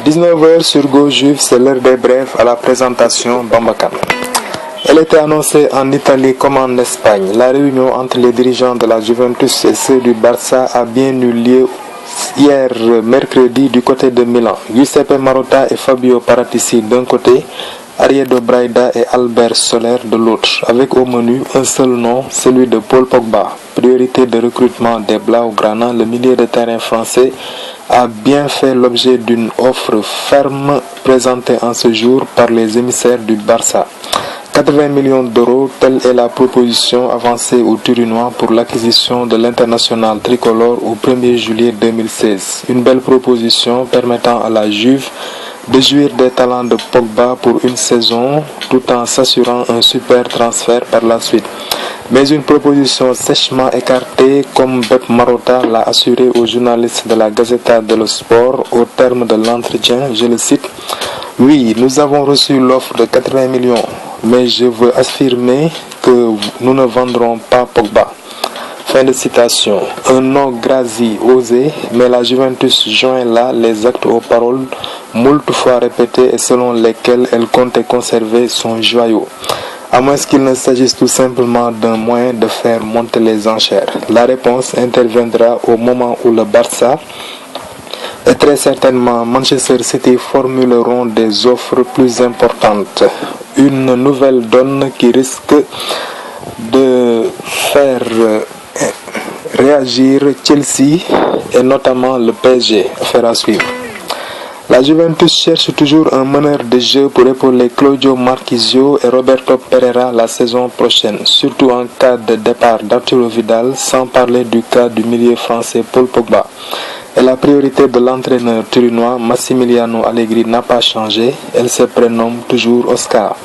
19h sur GoJuve, c'est l'heure des brèves à la présentation Bambakan. Elle était annoncée en Italie comme en Espagne. La réunion entre les dirigeants de la Juventus et ceux du Barça a bien eu lieu hier mercredi du côté de Milan. Giuseppe Marotta et Fabio Paratici d'un côté, Ariedo Braida et Albert Soler de l'autre, avec au menu un seul nom, celui de Paul Pogba. Priorité de recrutement des Blaugrana, le milieu de terrain français a bien fait l'objet d'une offre ferme présentée en ce jour par les émissaires du Barça. 80 millions d'euros, telle est la proposition avancée aux Turinois pour l'acquisition de l'international tricolore au 1er juillet 2016. Une belle proposition permettant à la Juve de jouir des talents de Pogba pour une saison tout en s'assurant un super transfert par la suite. Mais une proposition sèchement écartée comme Pep Marotta l'a assuré aux journalistes de la Gazzetta dello Sport au terme de l'entretien, je le cite: « Oui, nous avons reçu l'offre de 80 millions, mais je veux affirmer que nous ne vendrons pas Pogba. » Fin de citation. Un nom grasi osé, mais la Juventus joint là les actes aux paroles moult fois répétées et selon lesquelles elle comptait conserver son joyau. À moins qu'il ne s'agisse tout simplement d'un moyen de faire monter les enchères. La réponse interviendra au moment où le Barça et très certainement Manchester City formuleront des offres plus importantes. Une nouvelle donne qui risque de faire réagir Chelsea et notamment le PSG. Affaire à suivre. La Juventus cherche toujours un meneur de jeu pour épauler Claudio Marchisio et Roberto Pereira la saison prochaine, surtout en cas de départ d'Arturo Vidal, sans parler du cas du milieu français Paul Pogba. Et la priorité de l'entraîneur turinois Massimiliano Allegri n'a pas changé, elle se prénomme toujours Oscar.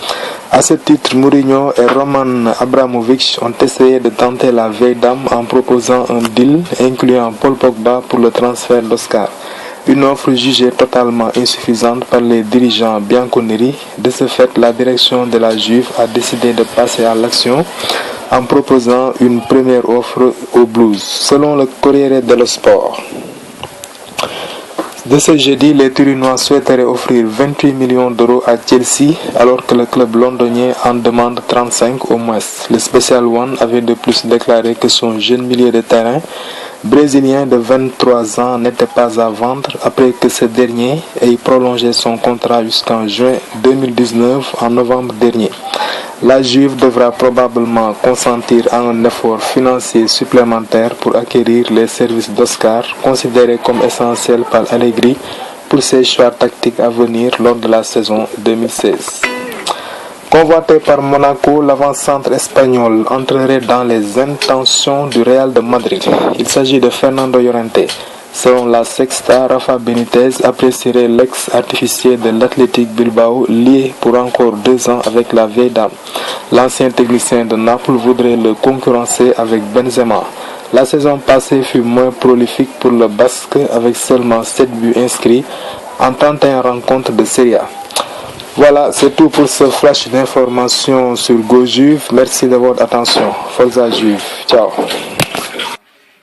À ce titre, Mourinho et Roman Abramovich ont essayé de tenter la vieille dame en proposant un deal incluant Paul Pogba pour le transfert d'Oscar. Une offre jugée totalement insuffisante par les dirigeants bianconeri. De ce fait, la direction de la Juve a décidé de passer à l'action en proposant une première offre aux Blues. Selon le Corriere dello Sport, de ce jeudi, les Turinois souhaiteraient offrir 28 millions d'euros à Chelsea alors que le club londonien en demande 35 au moins. Le Special One avait de plus déclaré que son jeune milieu de terrain brésilien de 23 ans n'était pas à vendre après que ce dernier ait prolongé son contrat jusqu'en juin 2019 en novembre dernier. La Juve devra probablement consentir à un effort financier supplémentaire pour acquérir les services d'Oscar, considérés comme essentiels par Allegri pour ses choix tactiques à venir lors de la saison 2016. Convoité par Monaco, l'avant-centre espagnol entrerait dans les intentions du Real de Madrid. Il s'agit de Fernando Llorente. Selon la Sexta, Rafa Benitez apprécierait l'ex-artificier de l'Athletic Bilbao lié pour encore 2 ans avec la vieille dame. L'ancien technicien de Naples voudrait le concurrencer avec Benzema. La saison passée fut moins prolifique pour le Basque avec seulement 7 buts inscrits en 31 rencontres de Serie A. Voilà, c'est tout pour ce flash d'informations sur GoJuve. Merci de votre attention. Forza Juve. Ciao.